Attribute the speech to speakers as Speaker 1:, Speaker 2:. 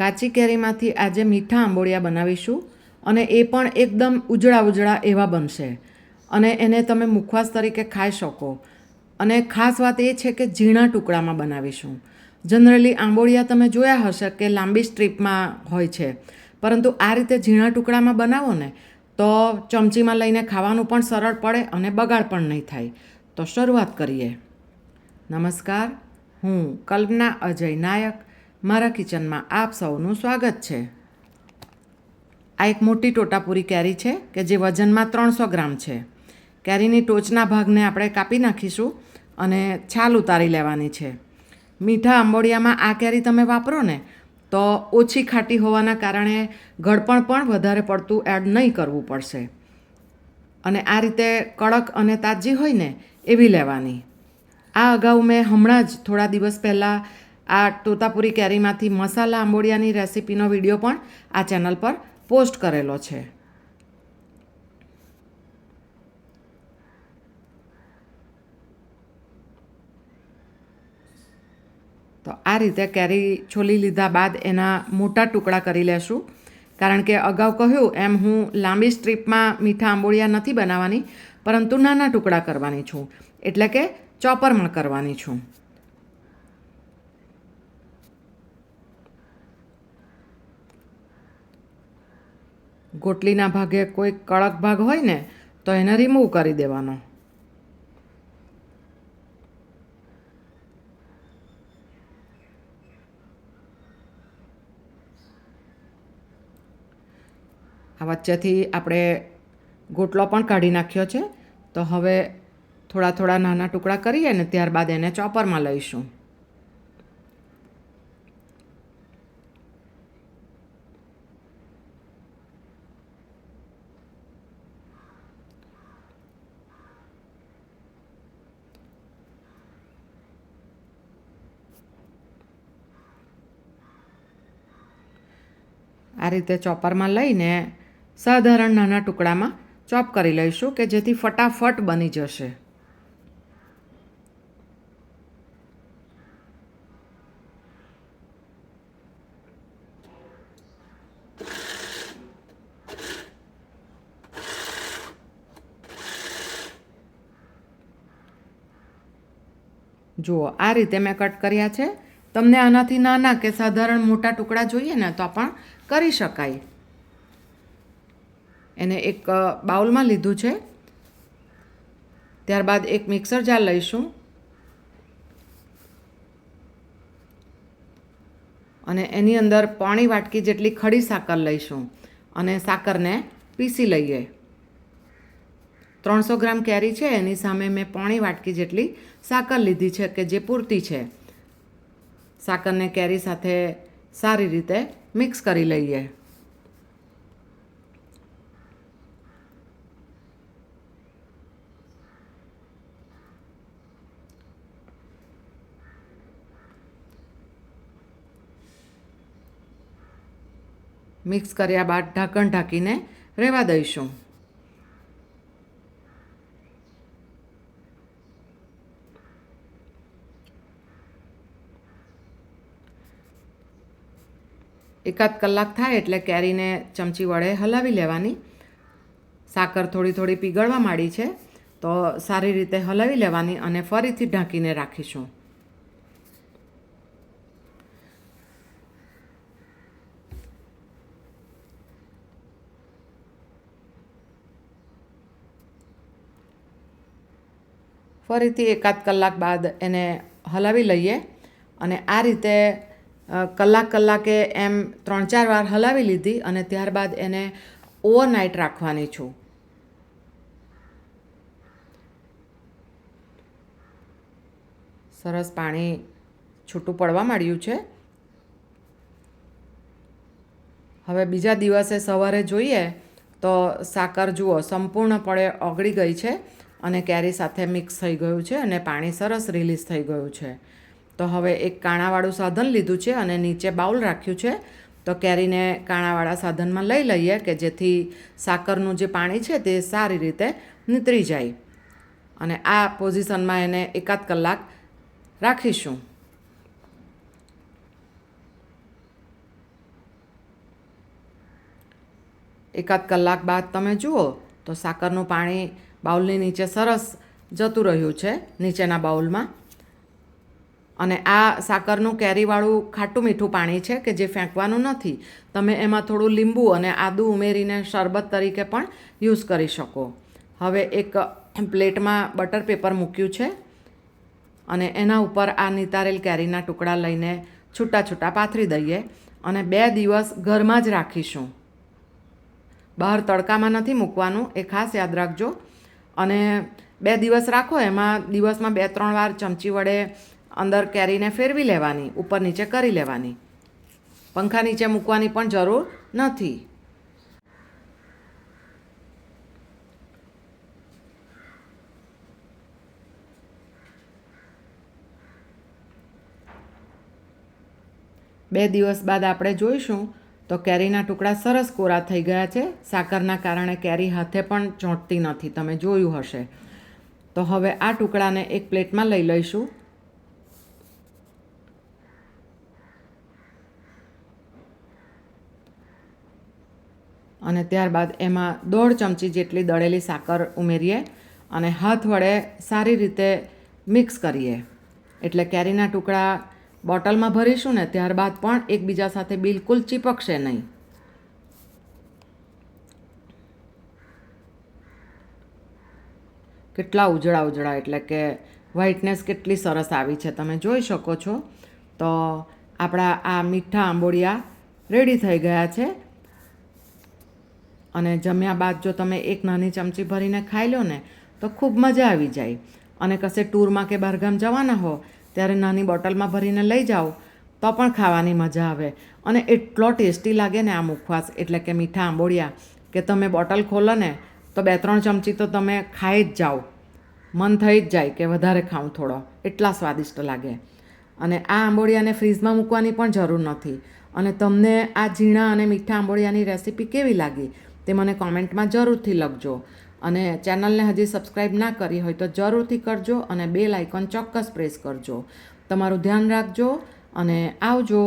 Speaker 1: કાચી કેરીમાંથી આજે મીઠા આંબોળિયા બનાવીશું અને એ પણ એકદમ ઉજળા ઉજળા એવા બનશે અને એને તમે મુખવાસ તરીકે ખાઈ શકો. અને ખાસ વાત એ છે કે ઝીણા ટુકડામાં બનાવીશું. જનરલી આંબોળિયા તમે જોયા હશે કે લાંબી સ્ટ્રીપમાં હોય છે, પરંતુ આ રીતે ઝીણા ટુકડામાં બનાવો ને તો ચમચીમાં લઈને ખાવાનું પણ સરળ પડે અને બગાડ પણ નહીં થાય. તો શરૂઆત કરીએ. નમસ્કાર, હું કલ્પના અજય નાયક. મારા કિચનમાં આપ સૌનું સ્વાગત છે. આ એક મોટી ટોટાપુરી કેરી છે કે જે વજનમાં 300 ગ્રામ છે. કેરીની ટોચના ભાગને આપણે કાપી નાખીશું અને છાલ ઉતારી લેવાની છે. મીઠા આંબોળિયામાં આ કેરી તમે વાપરો ને તો ઓછી ખાટી હોવાના કારણે ગળપણ પણ વધારે પડતું એડ નહીં કરવું પડશે. અને આ રીતે કડક અને તાજી હોય ને એવી લેવાની. આ અગાઉ મેં હમણાં જ થોડા દિવસ પહેલાં આ તોતાપુરી કેરીમાંથી મસાલા આંબોળિયાની રેસીપીનો વિડીયો પણ આ ચેનલ પર પોસ્ટ કરેલો છે. તો આ રીતે કેરી છોલી લીધા બાદ એના મોટા ટુકડા કરી લેશું. કારણ કે અગાઉ કહ્યું એમ હું લાંબી સ્ટ્રીપમાં મીઠા આંબોળિયા નથી બનાવવાની, પરંતુ નાના ટુકડા કરવાની છું, એટલે કે ચોપરમાં કરવાની છું. ગોટલીના ભાગે કોઈ કડક ભાગ હોય ને તો એને રિમૂવ કરી દેવાનો. આ વચ્ચેથી આપણે ગોટલો પણ કાઢી નાખ્યો છે. તો હવે થોડા થોડા નાના ટુકડા કરીએ ને ત્યારબાદ એને ચોપરમાં લઈશું. આ રીતે ચોપરમાં લઈને સાધારણ નાના ટુકડામાં ચોપ કરી લઈશું કે જેથી ફટાફટ બની જશે. જુઓ, આ રીતે મેં કટ કર્યા છે. તમને આનાથી નાના કે સાધારણ મોટા ટુકડા જોઈએ ને તો પણ કરી શકાય. એને એક બાઉલમાં લીધું છે. ત્યારબાદ એક મિક્સર જાર લઈશું અને એની અંદર પોણી વાટકી જેટલી ખડી સાકર લઈશું અને સાકરને પીસી લઈએ. 300 ગ્રામ કેરી છે એની સામે મેં પોણી વાટકી જેટલી સાકર લીધી છે કે જે પૂરતી છે. સાકરને કેરી સાથે સારી રીતે મિક્સ કરી લઈએ. મિક્સ કર્યા બાદ ઢાંકણ ઢાંકીને રહેવા દઈશું. એકાદ કલાક થાય એટલે કેરીને ચમચી વડે હલાવી લેવાની. સાકર થોડી થોડી પીગળવા માંડી છે તો સારી રીતે હલાવી લેવાની અને ફરીથી ઢાંકીને રાખીશું. ફરીથી એકાદ કલાક બાદ એને હલાવી લઈએ અને આ રીતે કલાકે એમ 3-4 વાર હલાવી લીધી અને ત્યારબાદ એને ઓવરનાઇટ રાખવાની છું. સરસ પાણી છૂટું પડવા માંડ્યું છે. હવે બીજા દિવસે સવારે જોઈએ તો સાકર જુઓ સંપૂર્ણપણે ઓગળી ગઈ છે અને કેરી સાથે મિક્સ થઈ ગયું છે અને પાણી સરસ રિલીઝ થઈ ગયું છે. તો હવે એક કાણાવાળું સાધન લીધું છે અને નીચે બાઉલ રાખ્યું છે. તો કેરીને કાણાવાળા સાધનમાં લઈ લઈએ કે જેથી સાકરનું જે પાણી છે તે સારી રીતે નીતરી જાય. અને આ પોઝિશનમાં એને એકાદ કલાક રાખીશું. એકાદ કલાક બાદ તમે જુઓ તો સાકરનું પાણી બાઉલની નીચે સરસ જતું રહ્યું છે નીચેના બાઉલમાં. અને આ સાકરનું કેરીવાળું ખાટું મીઠું પાણી છે કે જે ફેંકવાનું નથી. તમે એમાં થોડું લીંબુ અને આદું ઉમેરીને શરબત તરીકે પણ યુઝ કરી શકો. હવે એક પ્લેટમાં બટર પેપર મૂક્યું છે અને એના ઉપર આ નિતારેલ કેરીના ટુકડા લઈને છૂટા છૂટા પાથરી દઈએ અને 2 દિવસ ઘરમાં જ રાખીશું. બહાર તડકામાં નથી મૂકવાનું, એ ખાસ યાદ રાખજો. અને 2 દિવસ રાખો, એમાં દિવસમાં 2-3 વાર ચમચી વડે અંદર કેરીને ફેરવી લેવાની, ઉપર નીચે કરી લેવાની. પંખા નીચે મૂકવાની પણ જરૂર નથી. બે દિવસ બાદ આપણે જોઈશું તો કેરીના ટુકડા સરસ કોરા થઈ ગયા છે. સાકરના કારણે કેરી હાથે પણ ચોંટતી નથી, તમે જોયું હશે. તો હવે આ ટુકડાને એક પ્લેટમાં લઈ લઈશું. અને ત્યારબાદ એમાં 1/2 ચમચી જેટલી દળેલી સાકર ઉમેરીએ અને હાથ વડે સારી રીતે મિક્સ કરીએ. એટલે કેરીના ટુકડા બોટલમાં ભરીશું ને ત્યારબાદ પણ એકબીજા સાથે બિલકુલ ચીપકશે નહીં. કેટલા ઉજળા ઉજળા, એટલે કે વ્હાઇટનેસ કેટલી સરસ આવી છે, તમે જોઈ શકો છો. તો આપણા આ મીઠા આંબોળિયા રેડી થઈ ગયા છે. અને જમ્યા બાદ જો તમે એક નાની ચમચી ભરીને ખાઈ લો ને તો ખૂબ મજા આવી જાય. અને કશે ટૂરમાં કે બહારગામ જવાના હો ત્યારે નાની બોટલમાં ભરીને લઈ જાઓ તો પણ ખાવાની મજા આવે. અને એટલો ટેસ્ટી લાગે ને આ મુખવાસ, એટલે કે મીઠા આંબોળિયા, કે તમે બોટલ ખોલો ને તો 2-3 ચમચી તો તમે ખાઈ જ જાઓ. મન થઈ જ જાય કે વધારે ખાઉં થોડો, એટલા સ્વાદિષ્ટ લાગે. અને આ આંબોળિયાને ફ્રીઝમાં મૂકવાની પણ જરૂર નથી. અને તમને આ ઝીણા અને મીઠા આંબોળિયાની રેસીપી કેવી લાગી તે મને કોમેન્ટમાં જરૂરથી લખજો. અને ચેનલને હજી સબસ્ક્રાઈબ ના કરી હોય તો જરૂરથી કરજો અને બેલ આઇકોન ચોક્કસ પ્રેસ કરજો. તમારું ધ્યાન રાખજો અને આવજો.